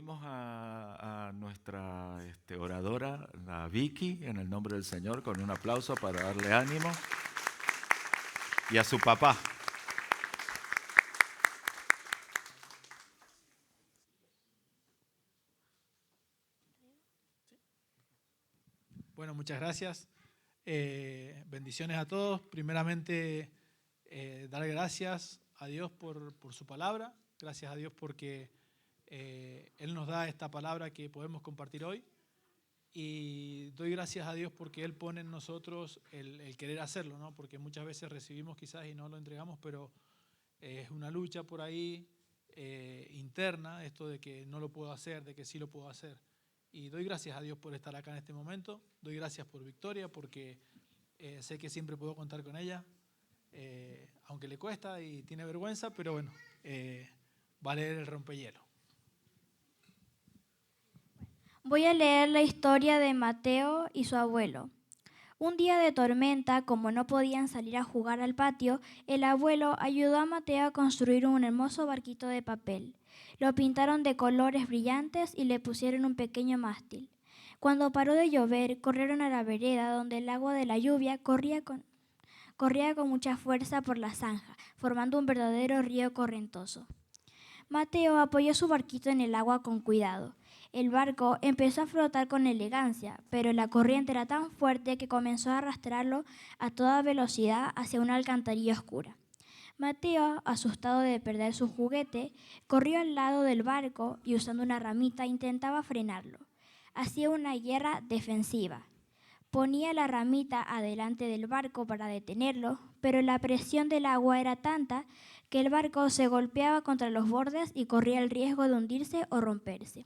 Pedimos a nuestra oradora, la Vicky, en el nombre del Señor, con un aplauso para darle ánimo. Y a su papá. Bueno, muchas gracias. Bendiciones a todos. Primeramente, dar gracias a Dios por su palabra. Gracias a Dios porque Él nos da esta palabra que podemos compartir hoy. Y doy gracias a Dios porque Él pone en nosotros el querer hacerlo, ¿no? Porque muchas veces recibimos quizás y no lo entregamos, pero es una lucha por ahí interna, esto de que no lo puedo hacer, de que sí lo puedo hacer. Y doy gracias a Dios por estar acá en este momento. Doy gracias por Victoria porque sé que siempre puedo contar con ella, aunque le cuesta y tiene vergüenza, pero bueno, va a leer el rompehielo. Voy a leer la historia de Mateo y su abuelo. Un día de tormenta, como no podían salir a jugar al patio, el abuelo ayudó a Mateo a construir un hermoso barquito de papel. Lo pintaron de colores brillantes y le pusieron un pequeño mástil. Cuando paró de llover, corrieron a la vereda donde el agua de la lluvia corría con mucha fuerza por la zanja, formando un verdadero río correntoso. Mateo apoyó su barquito en el agua con cuidado. El barco empezó a flotar con elegancia, pero la corriente era tan fuerte que comenzó a arrastrarlo a toda velocidad hacia una alcantarilla oscura. Mateo, asustado de perder su juguete, corrió al lado del barco y usando una ramita intentaba frenarlo. Hacía una guerra defensiva. Ponía la ramita adelante del barco para detenerlo, pero la presión del agua era tanta que el barco se golpeaba contra los bordes y corría el riesgo de hundirse o romperse.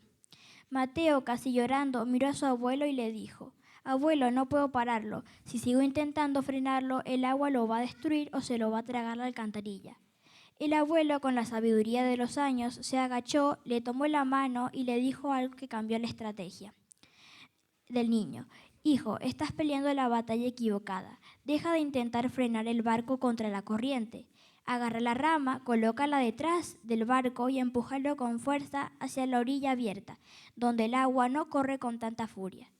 Mateo, casi llorando, miró a su abuelo y le dijo: «Abuelo, no puedo pararlo. Si sigo intentando frenarlo, el agua lo va a destruir o se lo va a tragar la alcantarilla». El abuelo, con la sabiduría de los años, se agachó, le tomó la mano y le dijo algo que cambió la estrategia del niño. «Hijo, estás peleando la batalla equivocada. Deja de intentar frenar el barco contra la corriente. Agarra la rama, colócala detrás del barco y empújalo con fuerza hacia la orilla abierta, donde el agua no corre con tanta furia.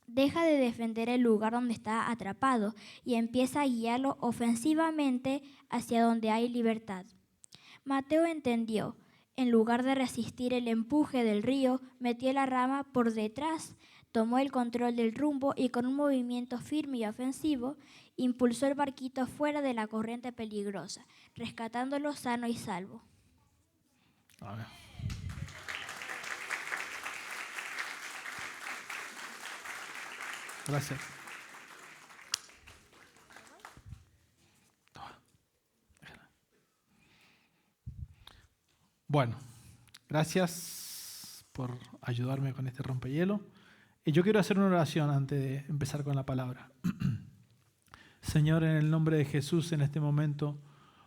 Deja de defender el lugar donde está atrapado y empieza a guiarlo ofensivamente hacia donde hay libertad». Mateo entendió. En lugar de resistir el empuje del río, metió la rama por detrás, tomó el control del rumbo y con un movimiento firme y ofensivo, impulsó el barquito fuera de la corriente peligrosa, rescatándolo sano y salvo. Amén. Gracias. Bueno, gracias por ayudarme con este rompehielo. Y yo quiero hacer una oración antes de empezar con la palabra. Señor, en el nombre de Jesús, en este momento,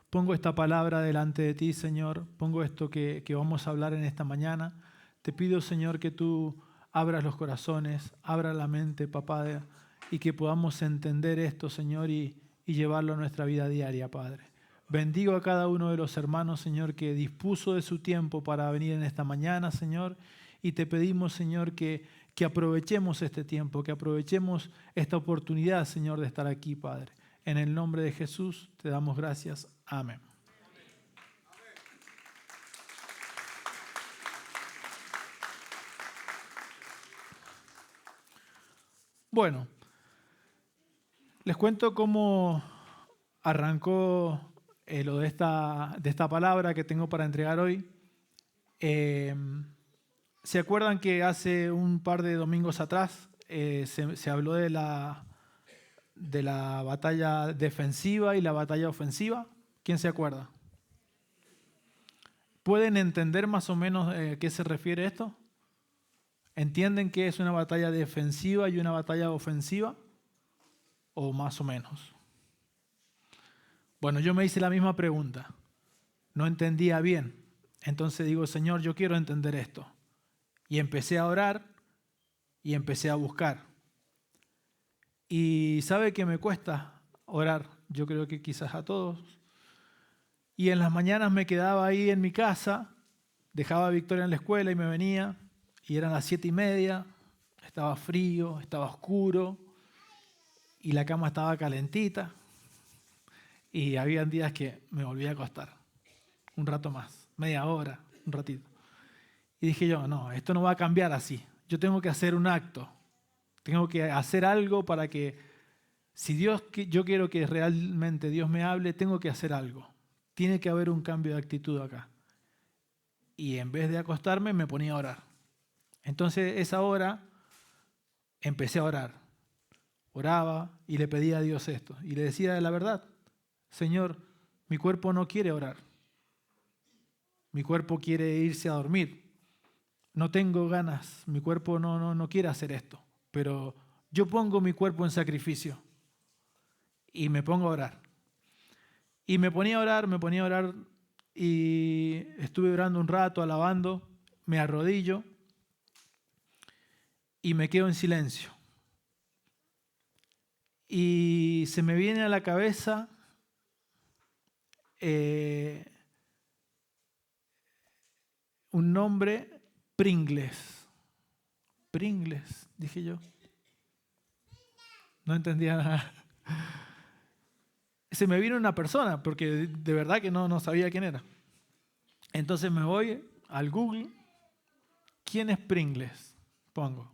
pongo esta palabra delante de ti, Señor. Pongo esto que vamos a hablar en esta mañana. Te pido, Señor, que tú abras los corazones, abras la mente, papá, y que podamos entender esto, Señor, y llevarlo a nuestra vida diaria, Padre. Bendigo a cada uno de los hermanos, Señor, que dispuso de su tiempo para venir en esta mañana, Señor. Y te pedimos, Señor, que aprovechemos este tiempo, que aprovechemos esta oportunidad, Señor, de estar aquí, Padre. En el nombre de Jesús te damos gracias. Amén. Bueno, les cuento cómo arrancó lo de esta palabra que tengo para entregar hoy. ¿Se acuerdan que hace un par de domingos atrás se habló de la batalla defensiva y la batalla ofensiva? ¿Quién se acuerda? ¿Pueden entender más o menos a qué se refiere esto? ¿Entienden que es una batalla defensiva y una batalla ofensiva? ¿O más o menos? Bueno, yo me hice la misma pregunta. No entendía bien. Entonces digo, Señor, yo quiero entender esto. Y empecé a orar y empecé a buscar. Y sabe que me cuesta orar, yo creo que quizás a todos. Y en las mañanas me quedaba ahí en mi casa dejaba a Victoria en la escuela y me venía, y eran las 7:30, estaba frío, estaba oscuro, y la cama estaba calentita, y había días que me volvía a acostar, un rato más, media hora, un ratito. Y dije yo, no, esto no va a cambiar así, yo tengo que hacer un acto, tengo que hacer algo para que, si yo quiero que realmente Dios me hable, tengo que hacer algo, tiene que haber un cambio de actitud acá. Y en vez de acostarme me ponía a orar. Entonces esa hora empecé a orar. Oraba y le pedía a Dios esto. Y le decía la verdad, Señor, mi cuerpo no quiere orar. Mi cuerpo quiere irse a dormir. No tengo ganas, mi cuerpo no quiere hacer esto. Pero yo pongo mi cuerpo en sacrificio. Y me pongo a orar. Y me ponía a orar y estuve orando un rato, alabando, me arrodillo y me quedo en silencio. Y se me viene a la cabeza un nombre, Pringles. Pringles, dije yo. No entendía nada. Se me vino una persona, porque de verdad que no sabía quién era. Entonces me voy al Google, ¿quién es Pringles? Pongo.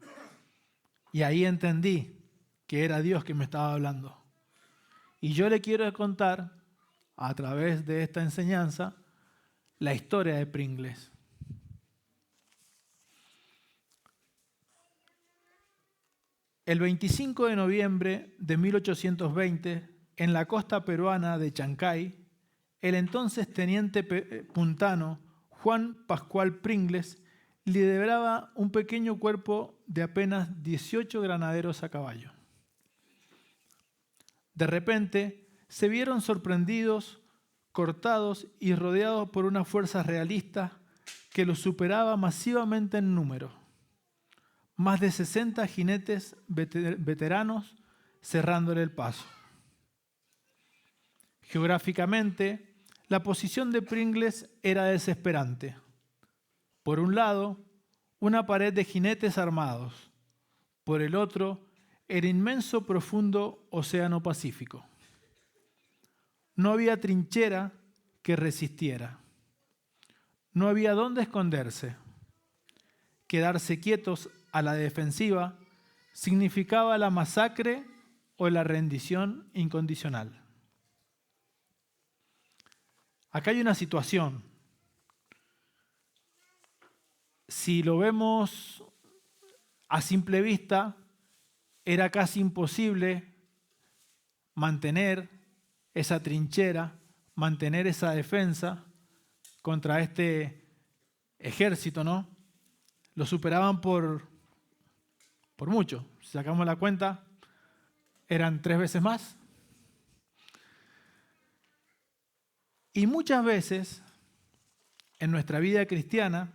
Y ahí entendí que era Dios que me estaba hablando. Y yo le quiero contar, a través de esta enseñanza, la historia de Pringles. El 25 de noviembre de 1820, en la costa peruana de Chancay, el entonces teniente puntano Juan Pascual Pringles lideraba un pequeño cuerpo de apenas 18 granaderos a caballo. De repente, se vieron sorprendidos, cortados y rodeados por una fuerza realista que los superaba masivamente en número. Más de 60 jinetes veteranos cerrándole el paso. Geográficamente, la posición de Pringles era desesperante. Por un lado, una pared de jinetes armados. Por el otro, el inmenso profundo océano Pacífico. No había trinchera que resistiera. No había dónde esconderse. Quedarse quietos a la defensiva significaba la masacre o la rendición incondicional. Acá hay una situación. Si lo vemos a simple vista, era casi imposible mantener esa trinchera, mantener esa defensa contra este ejército, ¿no? Lo superaban por mucho. Si sacamos la cuenta, eran 3 veces más. Y muchas veces, en nuestra vida cristiana,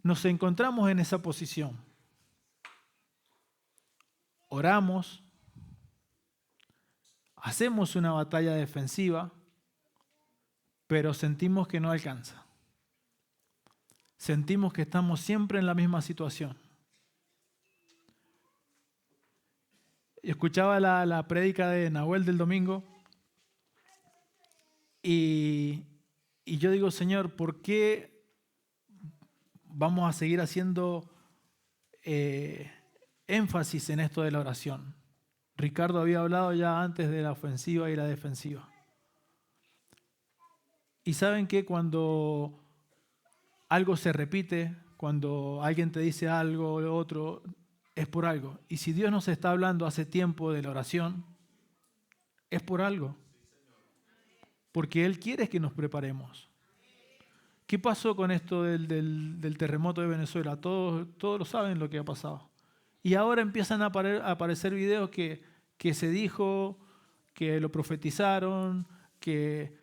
nos encontramos en esa posición. Oramos, hacemos una batalla defensiva, pero sentimos que no alcanza. Sentimos que estamos siempre en la misma situación. Escuchaba la prédica de Nahuel del domingo y yo digo, Señor, ¿por qué vamos a seguir haciendo énfasis en esto de la oración? Ricardo había hablado ya antes de la ofensiva y la defensiva. Y saben que cuando algo se repite, cuando alguien te dice algo o otro, es por algo. Y si Dios nos está hablando hace tiempo de la oración, es por algo. Porque Él quiere que nos preparemos. ¿Qué pasó con esto del terremoto de Venezuela? Todos lo saben lo que ha pasado. Y ahora empiezan a aparecer videos que se dijo, que lo profetizaron, que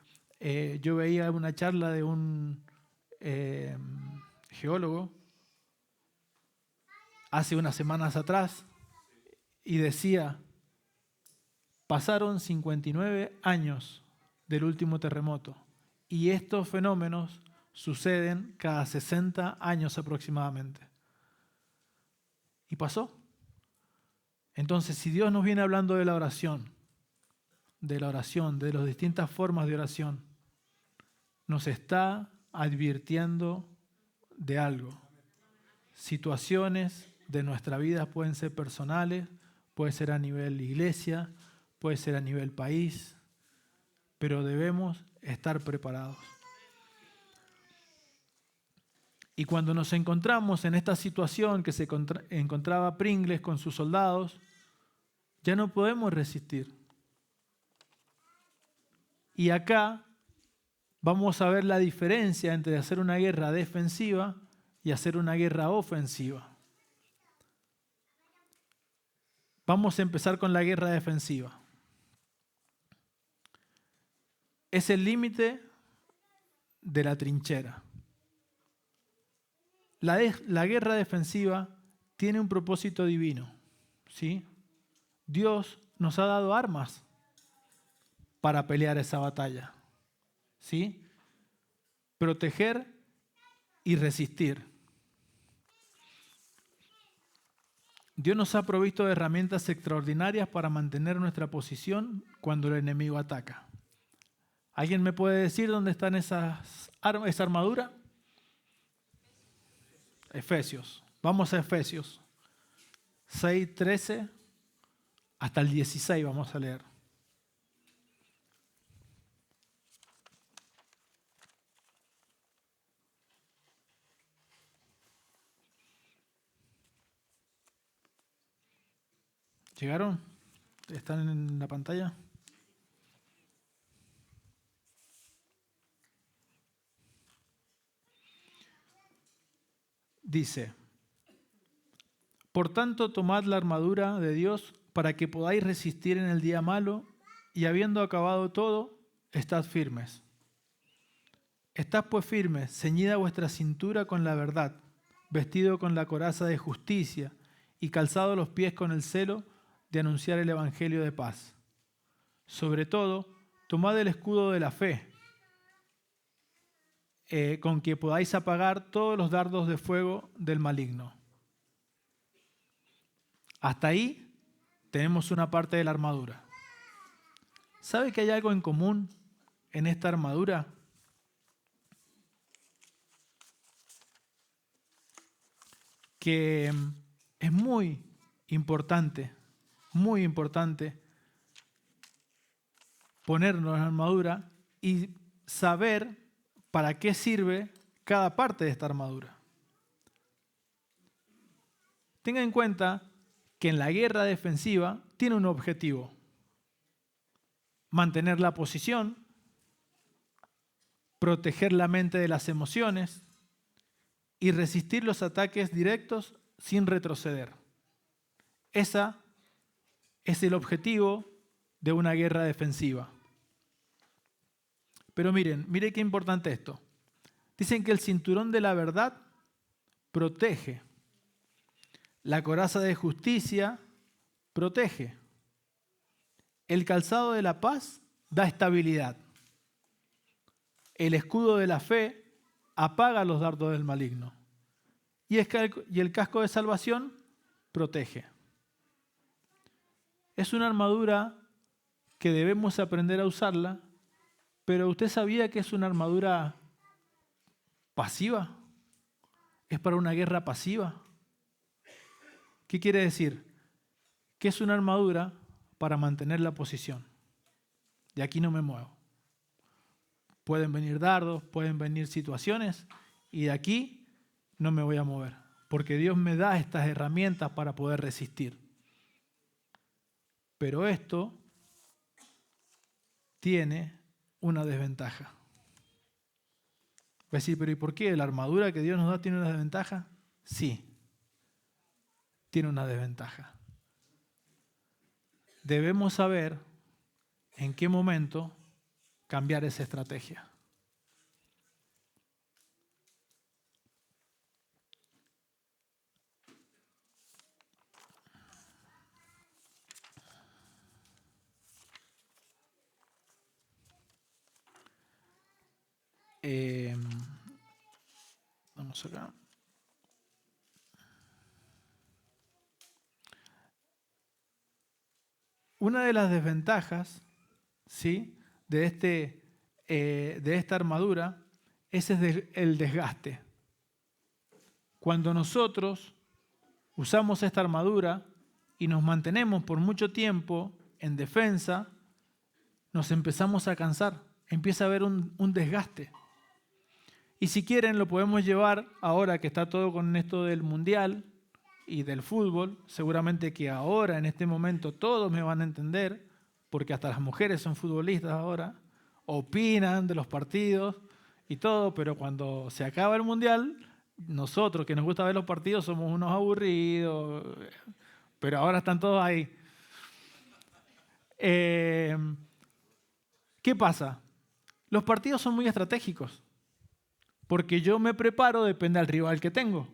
yo veía una charla de un geólogo hace unas semanas atrás y decía, pasaron 59 años del último terremoto y estos fenómenos suceden cada 60 años aproximadamente. Y pasó. Entonces, si Dios nos viene hablando de la oración, de las distintas formas de oración, nos está advirtiendo de algo. Situaciones de nuestra vida pueden ser personales, puede ser a nivel iglesia, puede ser a nivel país, pero debemos estar preparados. Y cuando nos encontramos en esta situación que se encontraba Pringles con sus soldados, ya no podemos resistir. Y acá vamos a ver la diferencia entre hacer una guerra defensiva y hacer una guerra ofensiva. Vamos a empezar con la guerra defensiva. Es el límite de la trinchera. La guerra defensiva tiene un propósito divino, ¿sí? Dios nos ha dado armas para pelear esa batalla, ¿sí? Proteger y resistir. Dios nos ha provisto de herramientas extraordinarias para mantener nuestra posición cuando el enemigo ataca. ¿Alguien me puede decir dónde están esa armadura? Efesios. Vamos a Efesios 6:13 hasta el 16 vamos a leer. ¿Llegaron? ¿Están en la pantalla? Dice, por tanto, tomad la armadura de Dios para que podáis resistir en el día malo y habiendo acabado todo, estad firmes. Estad pues firmes, ceñida vuestra cintura con la verdad, vestido con la coraza de justicia y calzado los pies con el celo de anunciar el evangelio de paz. Sobre todo, tomad el escudo de la fe, con que podáis apagar todos los dardos de fuego del maligno. Hasta ahí tenemos una parte de la armadura. ¿Sabe que hay algo en común en esta armadura? Que es muy importante ponernos la armadura y saber para qué sirve cada parte de esta armadura. Tenga en cuenta que en la guerra defensiva tiene un objetivo: mantener la posición, proteger la mente de las emociones y resistir los ataques directos sin retroceder. Ese es el objetivo de una guerra defensiva. Pero miren qué importante esto. Dicen que el cinturón de la verdad protege. La coraza de justicia protege. El calzado de la paz da estabilidad. El escudo de la fe apaga los dardos del maligno. Y el casco de salvación protege. Es una armadura que debemos aprender a usarla, pero ¿usted sabía que es una armadura pasiva? Es para una guerra pasiva. ¿Qué quiere decir? Que es una armadura para mantener la posición. De aquí no me muevo. Pueden venir dardos, pueden venir situaciones, y de aquí no me voy a mover, porque Dios me da estas herramientas para poder resistir. Pero esto tiene una desventaja. Va a decir, pero ¿y por qué? ¿La armadura que Dios nos da tiene una desventaja? Sí, tiene una desventaja. Debemos saber en qué momento cambiar esa estrategia. tenemos acá. Una de las desventajas, ¿sí?, de esta armadura es el desgaste. Cuando nosotros usamos esta armadura y nos mantenemos por mucho tiempo en defensa, nos empezamos a cansar, empieza a haber un desgaste. Y si quieren lo podemos llevar ahora que está todo con esto del mundial y del fútbol, seguramente que ahora en este momento todos me van a entender, porque hasta las mujeres son futbolistas ahora, opinan de los partidos y todo, pero cuando se acaba el mundial, nosotros que nos gusta ver los partidos somos unos aburridos, pero ahora están todos ahí. ¿Qué pasa? Los partidos son muy estratégicos, porque yo me preparo, depende del rival que tengo.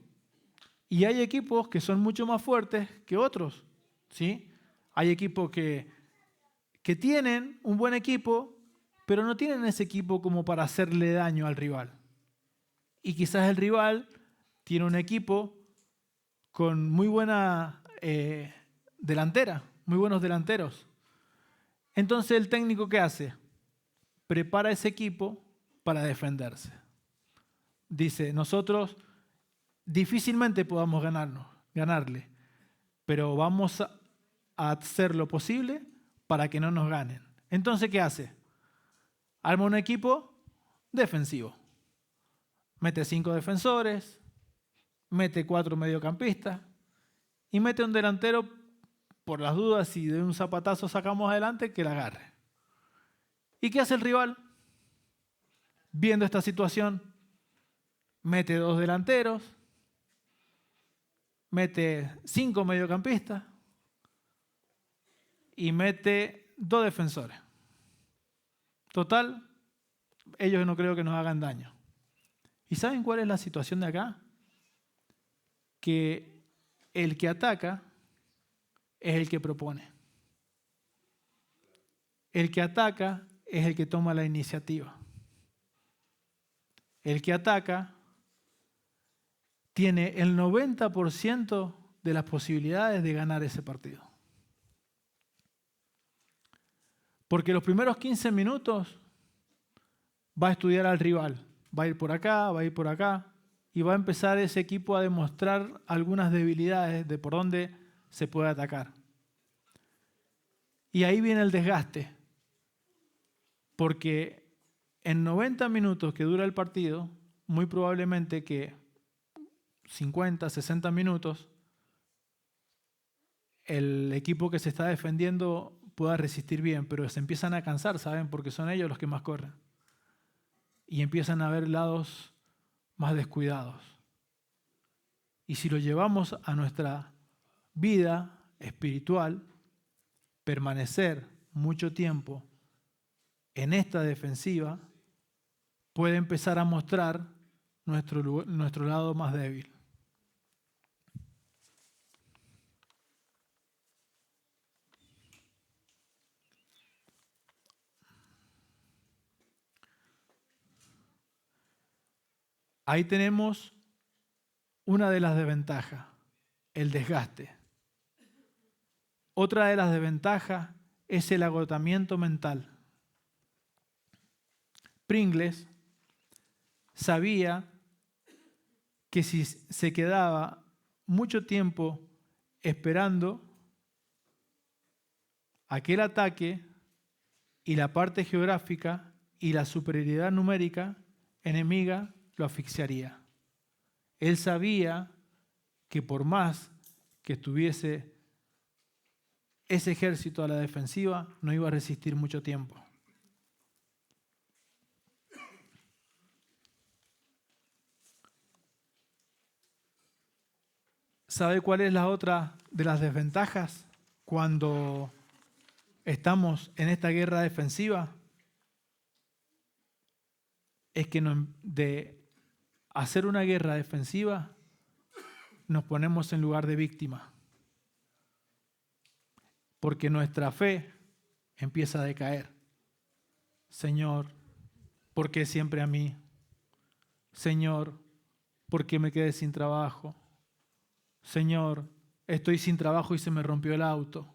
Y hay equipos que son mucho más fuertes que otros, ¿sí? Hay equipos que tienen un buen equipo, pero no tienen ese equipo como para hacerle daño al rival. Y quizás el rival tiene un equipo con muy buena delantera, muy buenos delanteros. Entonces el técnico, ¿qué hace? Prepara ese equipo para defenderse. Dice, nosotros difícilmente podamos ganarle, pero vamos a hacer lo posible para que no nos ganen. Entonces, ¿qué hace? Arma un equipo defensivo. Mete 5 defensores, mete 4 mediocampistas y mete un delantero por las dudas, si de un zapatazo sacamos adelante, que la agarre. ¿Y qué hace el rival? Viendo esta situación, mete 2 delanteros, mete 5 mediocampistas y mete 2 defensores. Total, ellos no creo que nos hagan daño. ¿Y saben cuál es la situación de acá? Que el que ataca es el que propone. El que ataca es el que toma la iniciativa. El que ataca tiene el 90% de las posibilidades de ganar ese partido. Porque los primeros 15 minutos va a estudiar al rival. Va a ir por acá, va a ir por acá, y va a empezar ese equipo a demostrar algunas debilidades de por dónde se puede atacar. Y ahí viene el desgaste. Porque en 90 minutos que dura el partido, muy probablemente que 50, 60 minutos, el equipo que se está defendiendo pueda resistir bien, pero se empiezan a cansar, ¿saben? Porque son ellos los que más corren. Y empiezan a haber lados más descuidados. Y si lo llevamos a nuestra vida espiritual, permanecer mucho tiempo en esta defensiva puede empezar a mostrar nuestro lado más débil. Ahí tenemos una de las desventajas, el desgaste. Otra de las desventajas es el agotamiento mental. Pringles sabía que si se quedaba mucho tiempo esperando aquel ataque y la parte geográfica y la superioridad numérica enemiga lo asfixiaría. Él sabía que por más que estuviese ese ejército a la defensiva, no iba a resistir mucho tiempo. ¿Sabe cuál es la otra de las desventajas cuando estamos en esta guerra defensiva? Es que de hacer una guerra defensiva nos ponemos en lugar de víctima. Porque nuestra fe empieza a decaer. Señor, ¿por qué siempre a mí? Señor, porque me quedé sin trabajo. Señor, estoy sin trabajo y se me rompió el auto.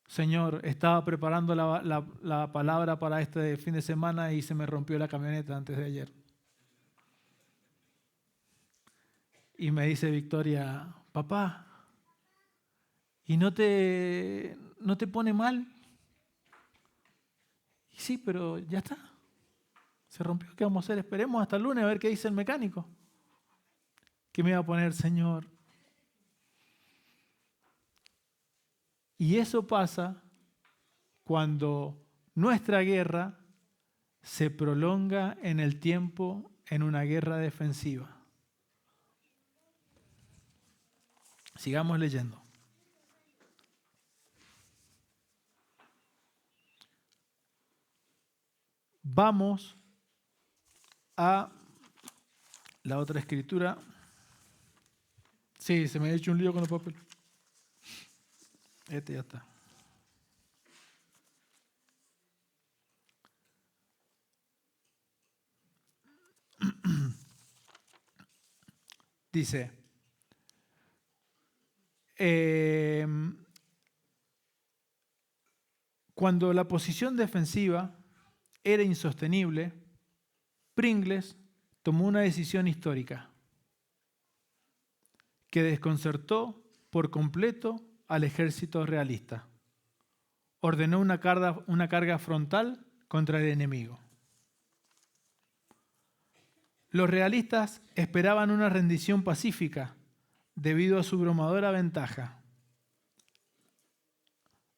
Señor, estaba preparando la palabra para este fin de semana y se me rompió la camioneta antes de ayer. Y me dice Victoria, papá, ¿y no te pone mal? Y sí, pero ya está. Se rompió, ¿qué vamos a hacer? Esperemos hasta el lunes a ver qué dice el mecánico. ¿Qué me iba a poner, Señor? Y eso pasa cuando nuestra guerra se prolonga en el tiempo en una guerra defensiva. Sigamos leyendo. Vamos a la otra escritura. Sí, se me ha hecho un lío con el papel. Este ya está. Dice, cuando la posición defensiva era insostenible, Pringles tomó una decisión histórica que desconcertó por completo al ejército realista. Ordenó una carga frontal contra el enemigo. Los realistas esperaban una rendición pacífica debido a su abrumadora ventaja.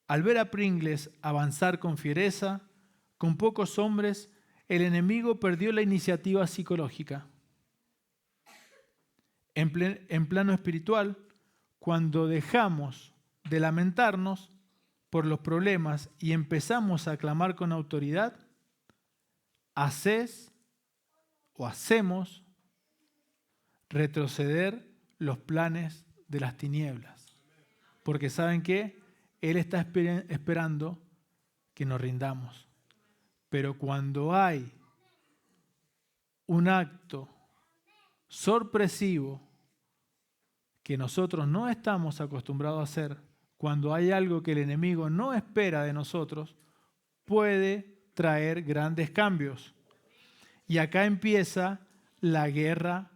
Al ver a Pringles avanzar con fiereza, con pocos hombres, el enemigo perdió la iniciativa psicológica. En plano espiritual, cuando dejamos de lamentarnos por los problemas y empezamos a clamar con autoridad, hacemos retroceder los planes de las tinieblas. Porque ¿saben qué? Él está esperando que nos rindamos. Pero cuando hay un acto sorpresivo que nosotros no estamos acostumbrados a hacer, cuando hay algo que el enemigo no espera de nosotros, puede traer grandes cambios. Y acá empieza la guerra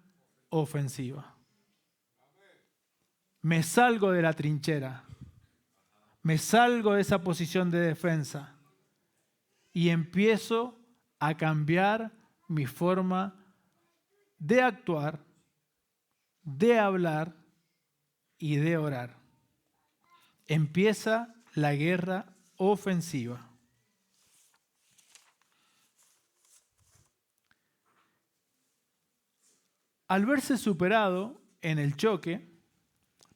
ofensiva. Me salgo de la trinchera, me salgo de esa posición de defensa y empiezo a cambiar mi forma de actuar, de hablar y de orar. Empieza la guerra ofensiva. Al verse superado en el choque,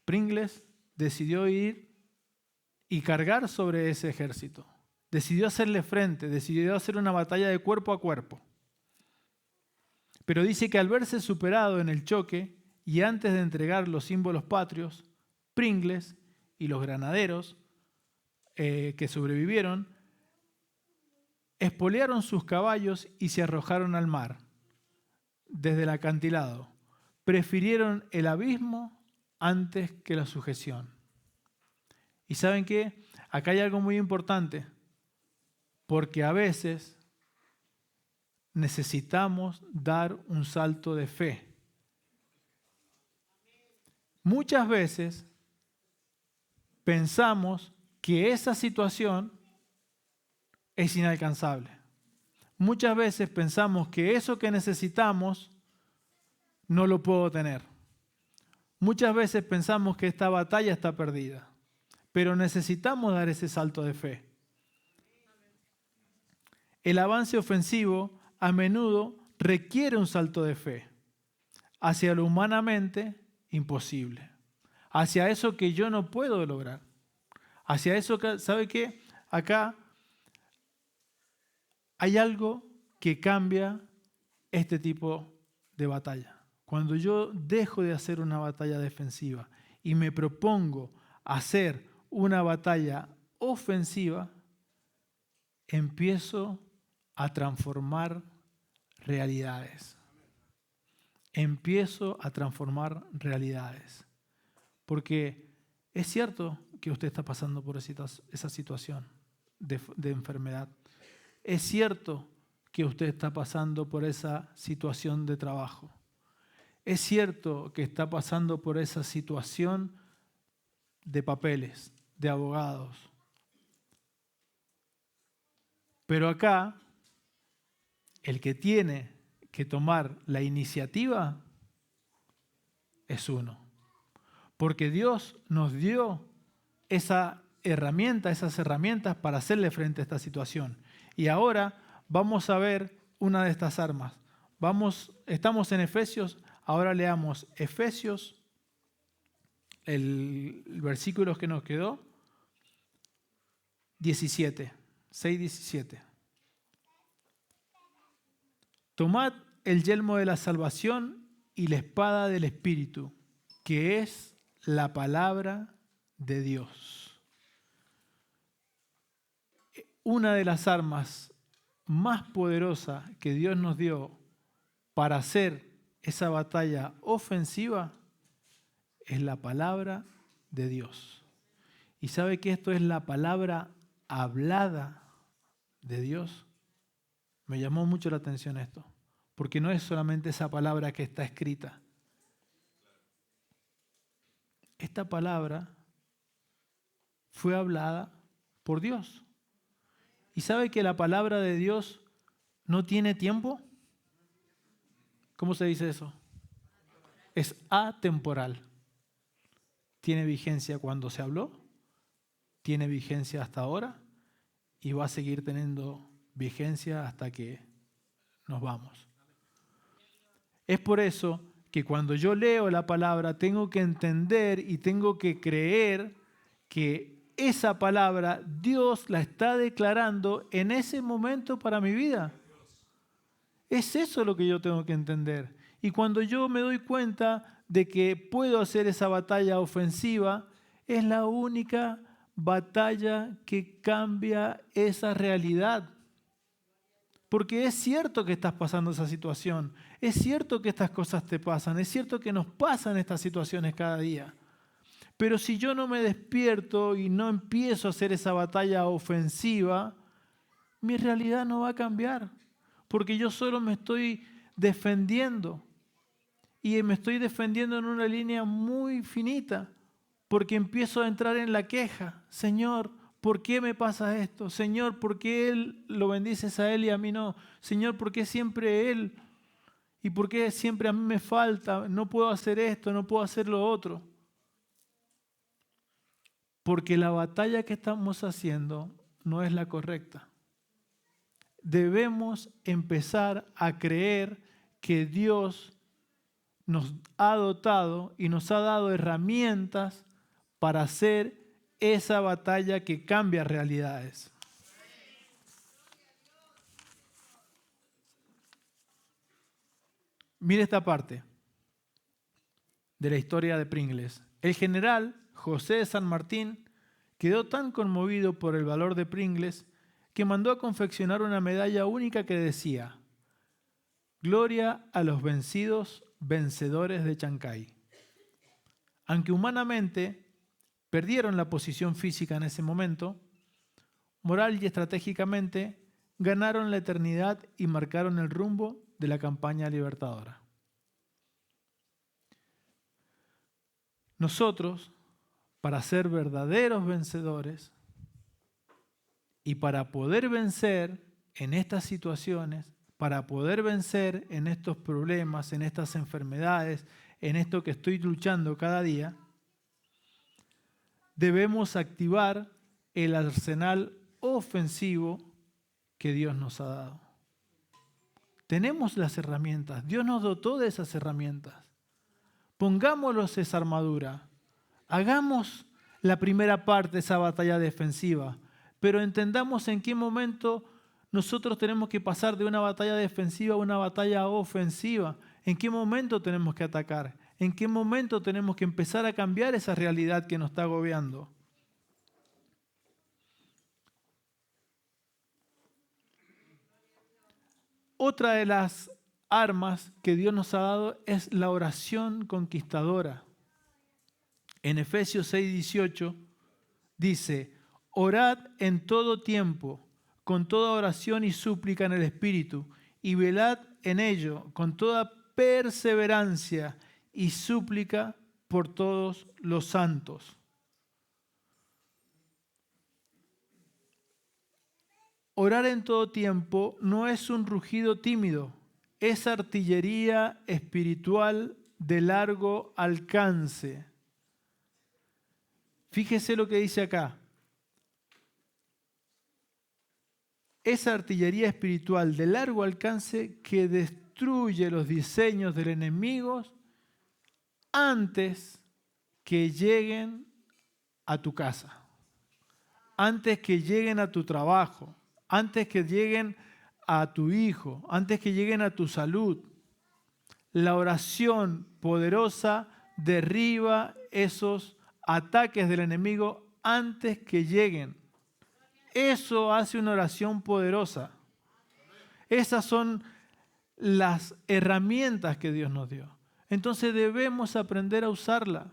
Pringles decidió ir y cargar sobre ese ejército. Decidió hacerle frente, decidió hacer una batalla de cuerpo a cuerpo. Pero dice que al verse superado en el choque y antes de entregar los símbolos patrios, Pringles y los granaderos que sobrevivieron espolearon sus caballos y se arrojaron al mar desde el acantilado. Prefirieron el abismo antes que la sujeción. ¿Y saben qué? Acá hay algo muy importante, porque a veces necesitamos dar un salto de fe. Muchas veces pensamos que esa situación es inalcanzable. Muchas veces pensamos que eso que necesitamos no lo puedo tener. Muchas veces pensamos que esta batalla está perdida, pero necesitamos dar ese salto de fe. El avance ofensivo a menudo requiere un salto de fe hacia lo humanamente imposible, hacia eso que yo no puedo lograr, hacia eso que, ¿sabe qué? Acá hay algo que cambia este tipo de batalla. Cuando yo dejo de hacer una batalla defensiva y me propongo hacer una batalla ofensiva, empiezo a transformar realidades. empiezo a transformar realidades. Porque es cierto que usted está pasando por esa situación de enfermedad. Es cierto que usted está pasando por esa situación de trabajo. Es cierto que está pasando por esa situación de papeles, de abogados. Pero acá, el que tiene que tomar la iniciativa es uno. Porque Dios nos dio esas herramientas para hacerle frente a esta situación. Y ahora vamos a ver una de estas armas. Estamos en Efesios, ahora leamos Efesios, el versículo que nos quedó, 6:17. Tomad el yelmo de la salvación y la espada del Espíritu, que es la palabra de Dios. Una de las armas más poderosas que Dios nos dio para hacer esa batalla ofensiva es la palabra de Dios. ¿Y sabe que esto es la palabra hablada de Dios? Me llamó mucho la atención esto, porque no es solamente esa palabra que está escrita. Esta palabra fue hablada por Dios. ¿Y sabe que la palabra de Dios no tiene tiempo? ¿Cómo se dice eso? Es atemporal. Tiene vigencia cuando se habló, tiene vigencia hasta ahora y va a seguir teniendo vigencia hasta que nos vamos. Es por eso que cuando yo leo la palabra tengo que entender y tengo que creer que esa palabra Dios la está declarando en ese momento para mi vida. Es eso lo que yo tengo que entender. Y cuando yo me doy cuenta de que puedo hacer esa batalla ofensiva, es la única batalla que cambia esa realidad. Porque es cierto que estás pasando esa situación, es cierto que estas cosas te pasan, es cierto que nos pasan estas situaciones cada día. Pero si yo no me despierto y no empiezo a hacer esa batalla ofensiva, mi realidad no va a cambiar. Porque yo solo me estoy defendiendo. Y me estoy defendiendo en una línea muy finita. Porque empiezo a entrar en la queja. Señor, ¿por qué me pasa esto? Señor, ¿por qué Él lo bendices a Él y a mí no? Señor, ¿por qué siempre Él? ¿Y por qué siempre a mí me falta? No puedo hacer esto, no puedo hacer lo otro. Porque la batalla que estamos haciendo no es la correcta. Debemos empezar a creer que Dios nos ha dotado y nos ha dado herramientas para hacer esa batalla que cambia realidades. Mire esta parte de la historia de Pringles. El general José de San Martín quedó tan conmovido por el valor de Pringles que mandó a confeccionar una medalla única que decía: Gloria a los vencedores de Chancay. Aunque humanamente perdieron la posición física en ese momento, moral y estratégicamente ganaron la eternidad y marcaron el rumbo de la campaña libertadora. Nosotros, para ser verdaderos vencedores y para poder vencer en estas situaciones, para poder vencer en estos problemas, en estas enfermedades, en esto que estoy luchando cada día, debemos activar el arsenal ofensivo que Dios nos ha dado. Tenemos las herramientas, Dios nos dotó de esas herramientas. Pongámoslos esa armadura, hagamos la primera parte de esa batalla defensiva, pero entendamos en qué momento nosotros tenemos que pasar de una batalla defensiva a una batalla ofensiva. ¿En qué momento tenemos que atacar? ¿En qué momento tenemos que empezar a cambiar esa realidad que nos está agobiando? Otra de las armas que Dios nos ha dado es la oración conquistadora. En Efesios 6:18 dice, orad en todo tiempo, con toda oración y súplica en el Espíritu, y velad en ello con toda perseverancia y súplica por todos los santos. Orar en todo tiempo no es un rugido tímido, es artillería espiritual de largo alcance. Fíjese lo que dice acá. Es artillería espiritual de largo alcance que destruye los diseños del enemigo antes que lleguen a tu casa, antes que lleguen a tu trabajo, antes que lleguen a tu hijo, antes que lleguen a tu salud. La oración poderosa derriba esos ataques del enemigo antes que lleguen. Eso hace una oración poderosa. Esas son las herramientas que Dios nos dio. Entonces debemos aprender a usarla.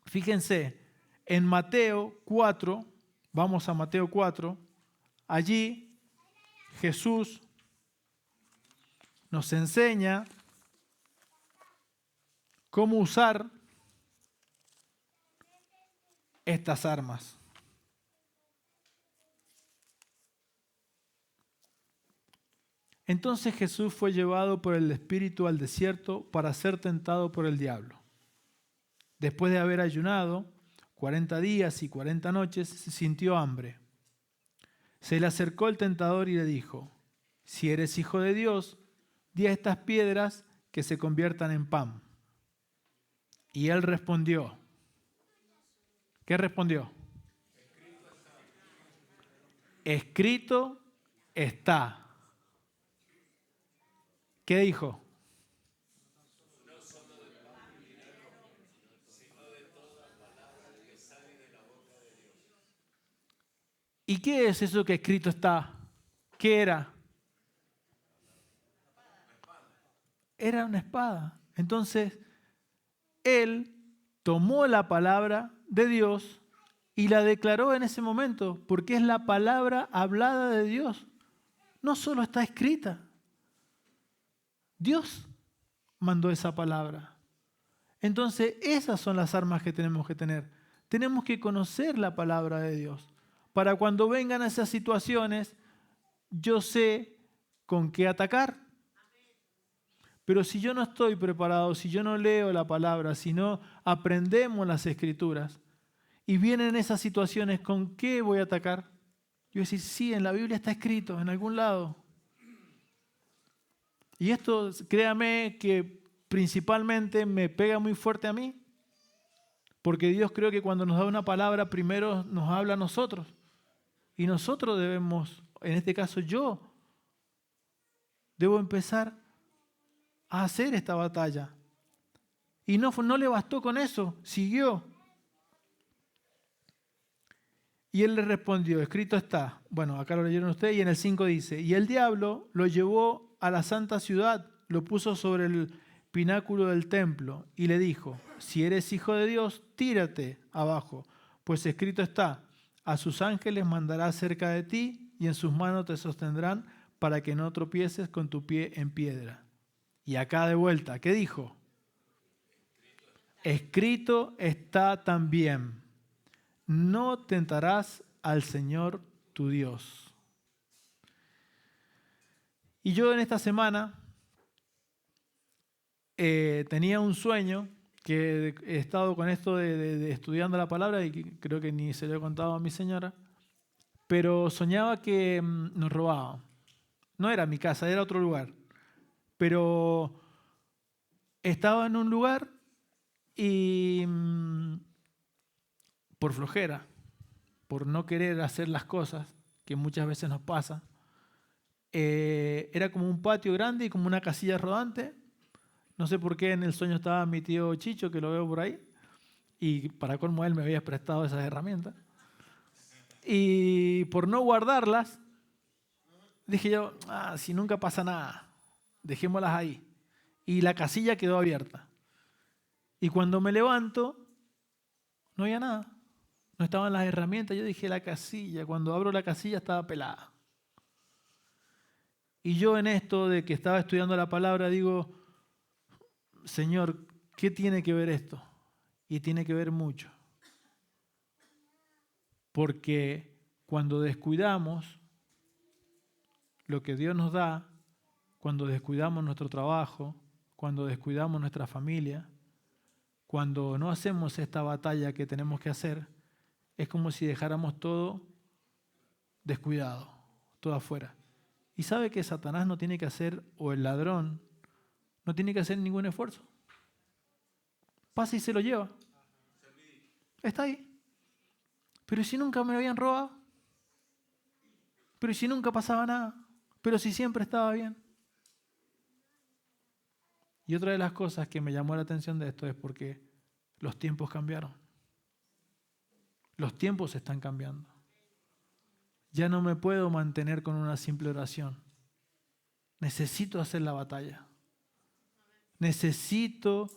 Fíjense, en Mateo 4, vamos a Mateo 4, allí Jesús nos enseña cómo usar estas armas. Entonces Jesús fue llevado por el Espíritu al desierto para ser tentado por el diablo. Después de haber ayunado 40 días y 40 noches, sintió hambre. Se le acercó el tentador y le dijo, si eres hijo de Dios, di a estas piedras que se conviertan en pan. Y él respondió. ¿Qué respondió? Escrito está. ¿Qué dijo? ¿Y qué es eso que escrito está? ¿Qué era? Era una espada. Entonces, él tomó la palabra de Dios y la declaró en ese momento, porque es la palabra hablada de Dios. No solo está escrita. Dios mandó esa palabra. Entonces, esas son las armas que tenemos que tener. Tenemos que conocer la palabra de Dios. Para cuando vengan esas situaciones, yo sé con qué atacar. Pero si yo no estoy preparado, si yo no leo la palabra, si no aprendemos las escrituras, y vienen esas situaciones, ¿con qué voy a atacar? Yo voy a decir, sí, en la Biblia está escrito, en algún lado. Y esto, créame, que principalmente me pega muy fuerte a mí, porque Dios creo que cuando nos da una palabra, primero nos habla a nosotros. Y nosotros debemos, en este caso yo, debo empezar a hacer esta batalla. Y no le bastó con eso, siguió. Y él le respondió, escrito está, bueno, acá lo leyeron ustedes, y en el 5 dice, y el diablo lo llevó a la santa ciudad, lo puso sobre el pináculo del templo, y le dijo, si eres hijo de Dios, tírate abajo, pues escrito está, a sus ángeles mandará cerca de ti, y en sus manos te sostendrán, para que no tropieces con tu pie en piedra. Y acá de vuelta, ¿qué dijo? Escrito está también, no tentarás al Señor tu Dios. Y yo en esta semana tenía un sueño, que he estado con esto de estudiando la palabra y creo que ni se lo he contado a mi señora, pero soñaba que nos robaban. No era mi casa, era otro lugar. Pero estaba en un lugar y por flojera, por no querer hacer las cosas, que muchas veces nos pasa, era como un patio grande y como una casilla rodante. No sé por qué en el sueño estaba mi tío Chicho, que lo veo por ahí, y para colmo él me había prestado esas herramientas. Y por no guardarlas, Dije yo, si nunca pasa nada, dejémoslas ahí. Y la casilla quedó abierta. Y cuando me levanto, no había nada. No estaban las herramientas. Yo dije, la casilla. Cuando abro la casilla estaba pelada. Y yo en esto de que estaba estudiando la palabra digo, Señor, ¿qué tiene que ver esto? Y tiene que ver mucho. Porque cuando descuidamos lo que Dios nos da, cuando descuidamos nuestro trabajo, cuando descuidamos nuestra familia, cuando no hacemos esta batalla que tenemos que hacer, es como si dejáramos todo descuidado, todo afuera. Y sabe que Satanás no tiene que hacer, o el ladrón, no tiene que hacer ningún esfuerzo. Pasa y se lo lleva. Está ahí. Pero si nunca me lo habían robado, pero si nunca pasaba nada, pero si siempre estaba bien. Y otra de las cosas que me llamó la atención de esto es porque los tiempos cambiaron. Los tiempos están cambiando. Ya no me puedo mantener con una simple oración. Necesito hacer la batalla. Necesito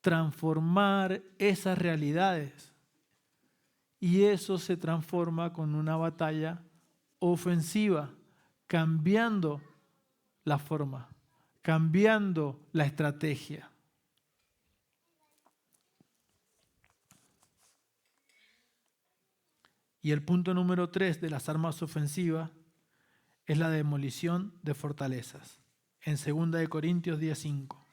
transformar esas realidades. Y eso se transforma con una batalla ofensiva, cambiando la forma, cambiando la estrategia. Y el punto número 3 de las armas ofensivas es la demolición de fortalezas. En 2 Corintios 10:5.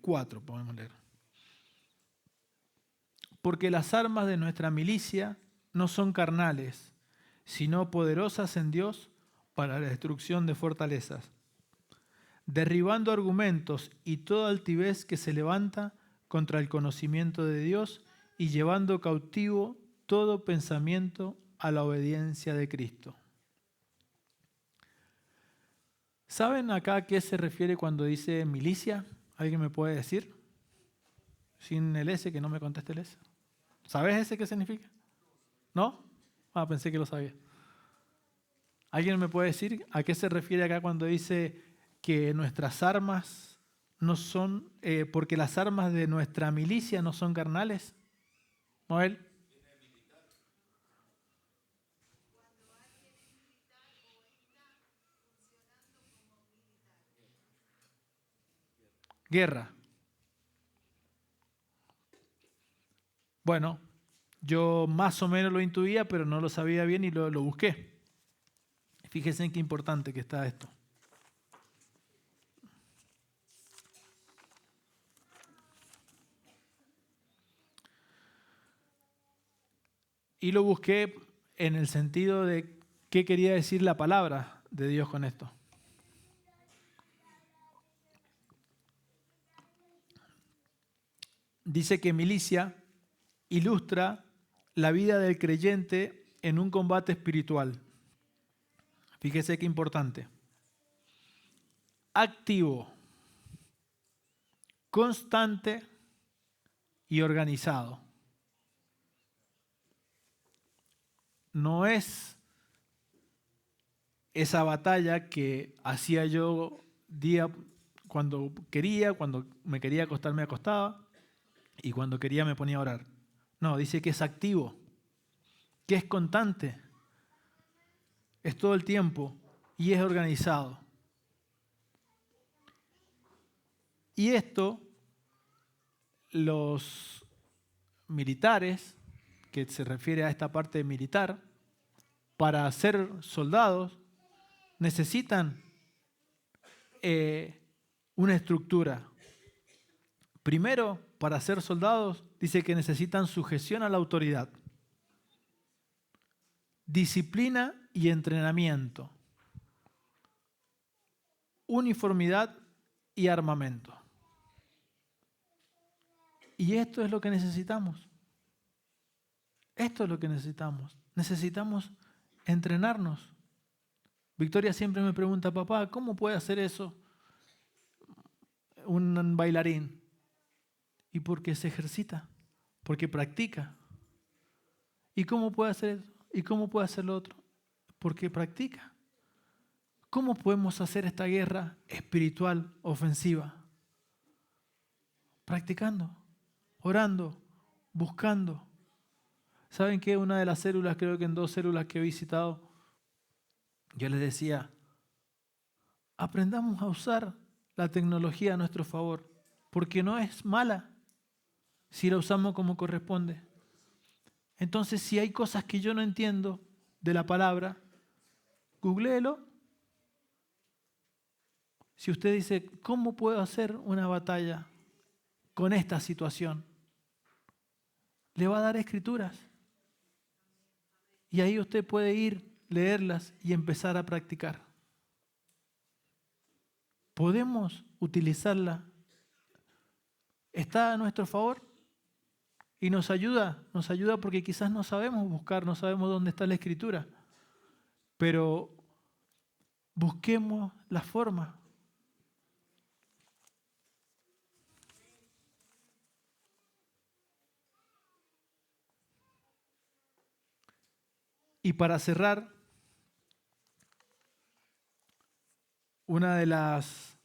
Cuatro podemos leer. Porque las armas de nuestra milicia no son carnales, sino poderosas en Dios para la destrucción de fortalezas, derribando argumentos y toda altivez que se levanta contra el conocimiento de Dios y llevando cautivo todo pensamiento a la obediencia de Cristo. ¿Saben acá a qué se refiere cuando dice milicia? ¿Alguien me puede decir? Sin el S, que no me conteste el S. ¿Sabes ese qué significa? ¿No? Pensé que lo sabía. ¿Alguien me puede decir a qué se refiere acá cuando dice que nuestras armas no son, porque las armas de nuestra milicia no son carnales? Noel. Guerra. Bueno, yo más o menos lo intuía, pero no lo sabía bien y lo busqué. Fíjense en qué importante que está esto. Y lo busqué en el sentido de qué quería decir la palabra de Dios con esto. Dice que milicia ilustra la vida del creyente en un combate espiritual. Fíjese qué importante. Activo, constante y organizado. No es esa batalla que hacía yo día cuando me quería acostar me acostaba y cuando quería me ponía a orar. No, dice que es activo, que es constante, es todo el tiempo y es organizado. Y esto, los militares, que se refiere a esta parte militar, para ser soldados necesitan una estructura. Primero, para ser soldados, dice que necesitan sujeción a la autoridad, disciplina y entrenamiento, uniformidad y armamento. Y esto es lo que necesitamos. Esto es lo que necesitamos. Necesitamos entrenarnos. Victoria siempre me pregunta, papá, ¿cómo puede hacer eso un bailarín? Y porque se ejercita, porque practica. ¿Y cómo puede hacer eso? ¿Y cómo puede hacer lo otro? Porque practica. ¿Cómo podemos hacer esta guerra espiritual ofensiva? Practicando, orando, buscando. ¿Saben qué? Una de las células, creo que en 2 células que he visitado, yo les decía, aprendamos a usar la tecnología a nuestro favor, porque no es mala si la usamos como corresponde. Entonces, si hay cosas que yo no entiendo de la palabra, googléelo. Si usted dice, ¿cómo puedo hacer una batalla con esta situación? Le va a dar escrituras. Y ahí usted puede ir, leerlas y empezar a practicar. Podemos utilizarla. Está a nuestro favor y nos ayuda porque quizás no sabemos buscar, no sabemos dónde está la escritura, pero busquemos la forma. Y para cerrar, una de las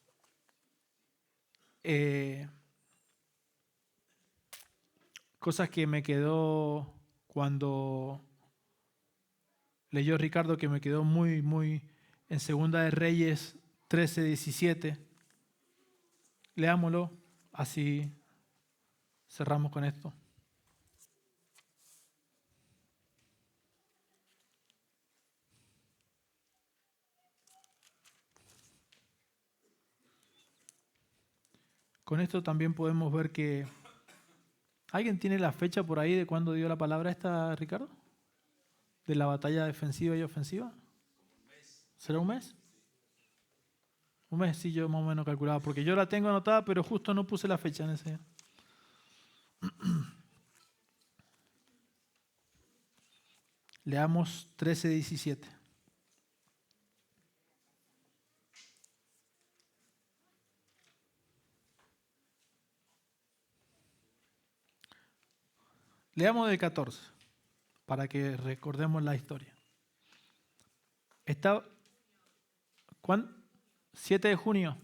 cosas que me quedó cuando leyó Ricardo, que me quedó muy en Segunda de Reyes 13:17. Leámoslo, así cerramos con esto. Con esto también podemos ver que... ¿Alguien tiene la fecha por ahí de cuándo dio la palabra esta, Ricardo? ¿De la batalla defensiva y ofensiva? ¿Será un mes? Un mes, sí, yo más o menos calculaba, porque yo la tengo anotada, pero justo no puse la fecha en ese. Leamos 13:17. Leamos del 14, para que recordemos la historia. ¿Cuándo? 7 de junio,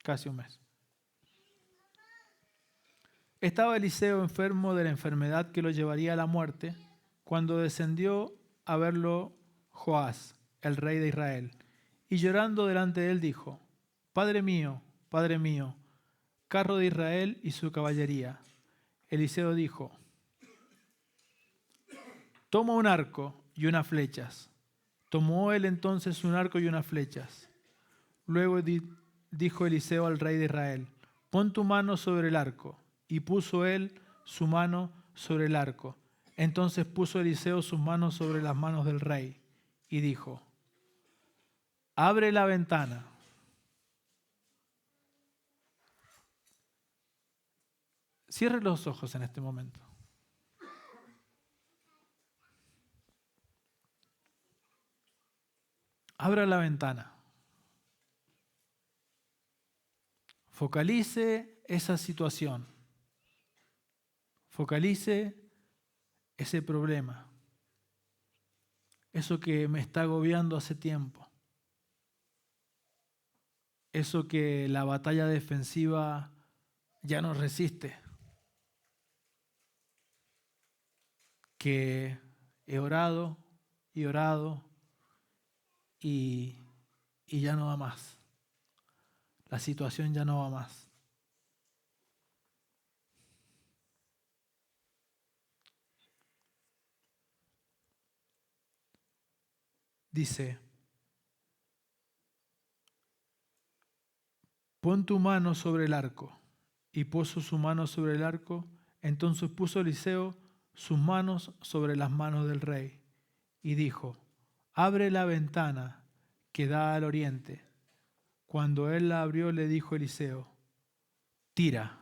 casi un mes. Estaba Eliseo enfermo de la enfermedad que lo llevaría a la muerte, cuando descendió a verlo Joás, el rey de Israel, y llorando delante de él dijo, Padre mío, carro de Israel y su caballería. Eliseo dijo, toma un arco y unas flechas. Tomó él entonces un arco y unas flechas. Luego dijo Eliseo al rey de Israel, pon tu mano sobre el arco. Y puso él su mano sobre el arco. Entonces puso Eliseo sus manos sobre las manos del rey y dijo, abre la ventana. Cierre los ojos en este momento. Abra la ventana. Focalice esa situación. Focalice ese problema. Eso que me está agobiando hace tiempo. Eso que la batalla defensiva ya no resiste. Que he orado y orado y ya no va más. La situación ya no va más. Dice, pon tu mano sobre el arco. Y puso su mano sobre el arco. Entonces puso Eliseo sus manos sobre las manos del rey. Y dijo, abre la ventana que da al oriente. Cuando él la abrió, le dijo Eliseo, tira.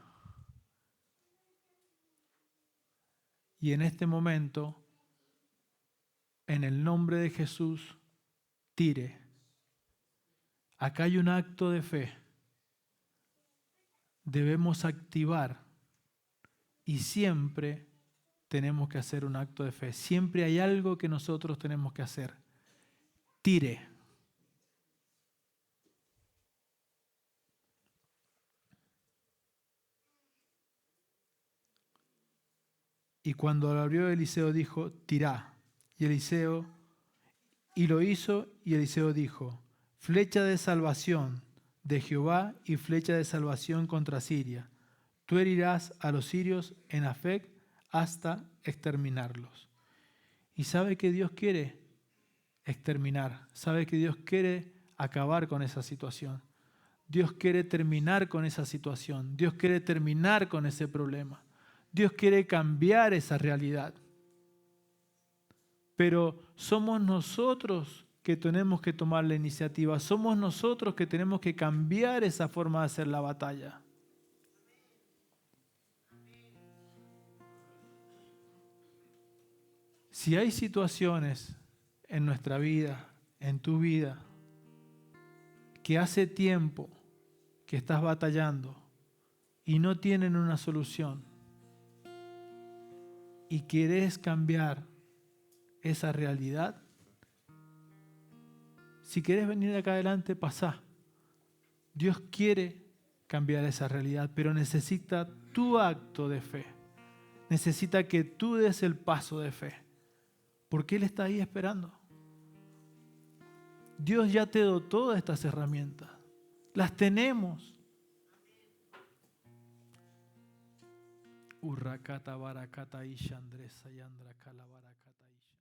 Y en este momento, en el nombre de Jesús, tire. Acá hay un acto de fe. Debemos activar y siempre tenemos que hacer un acto de fe. Siempre hay algo que nosotros tenemos que hacer. Tire. Y cuando lo abrió Eliseo dijo, tirá. Y lo hizo, y Eliseo dijo, flecha de salvación de Jehová y flecha de salvación contra Siria. Tú herirás a los sirios en Afec hasta exterminarlos. Y sabe que Dios quiere exterminar, sabe que Dios quiere acabar con esa situación. Dios quiere terminar con esa situación. Dios quiere terminar con ese problema. Dios quiere cambiar esa realidad. Pero somos nosotros que tenemos que tomar la iniciativa. Somos nosotros que tenemos que cambiar esa forma de hacer la batalla. Si hay situaciones en nuestra vida, en tu vida, que hace tiempo que estás batallando y no tienen una solución, y querés cambiar esa realidad, si querés venir acá adelante, pasá. Dios quiere cambiar esa realidad, pero necesita tu acto de fe. Necesita que tú des el paso de fe, porque Él está ahí esperando. Dios ya te dio todas estas herramientas. Las tenemos. Urrakata barakata isha andresa yandra kala barakata isha.